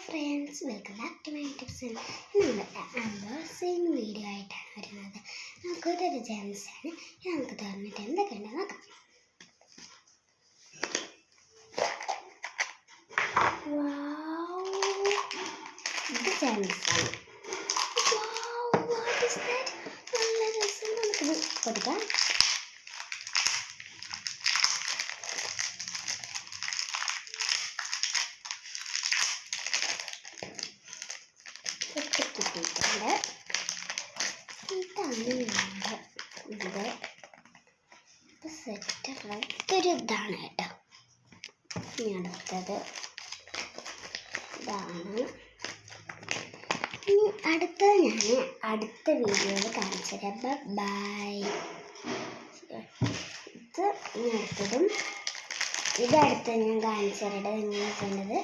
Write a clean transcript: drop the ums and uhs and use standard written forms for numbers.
Friends, welcome back to my tips. നമ്മൾ unboxing video ആയിട്ടാണ് വരുന്നത്. നമുക്കൊരു ജെംസാണ്. നമുക്ക് തുറന്നിട്ട് എന്തൊക്കെയുണ്ടെന്ന് നോക്കാം. ഇത് ജെംസാണ്. നല്ല രസം. നമുക്കിത് കൊടുക്കാം. കിട്ടിയിട്ടുണ്ട്. ഇതാണ് ഇത് സെറ്റുള്ള ഇതൊരു ഇതാണ് കേട്ടോ. ഇനി അടുത്തത് ഇതാണ്. ഇനി അടുത്തത് ഞാൻ അടുത്ത വീഡിയോയിൽ കാണിച്ചു തരാം. ബൈ. ഇത് ഇനി അടുത്തതും ഇത് അടുത്ത് ഞാൻ കാണിച്ചു തരേണ്ടത് എങ്ങനെയാണ് ചെയ്യേണ്ടത്.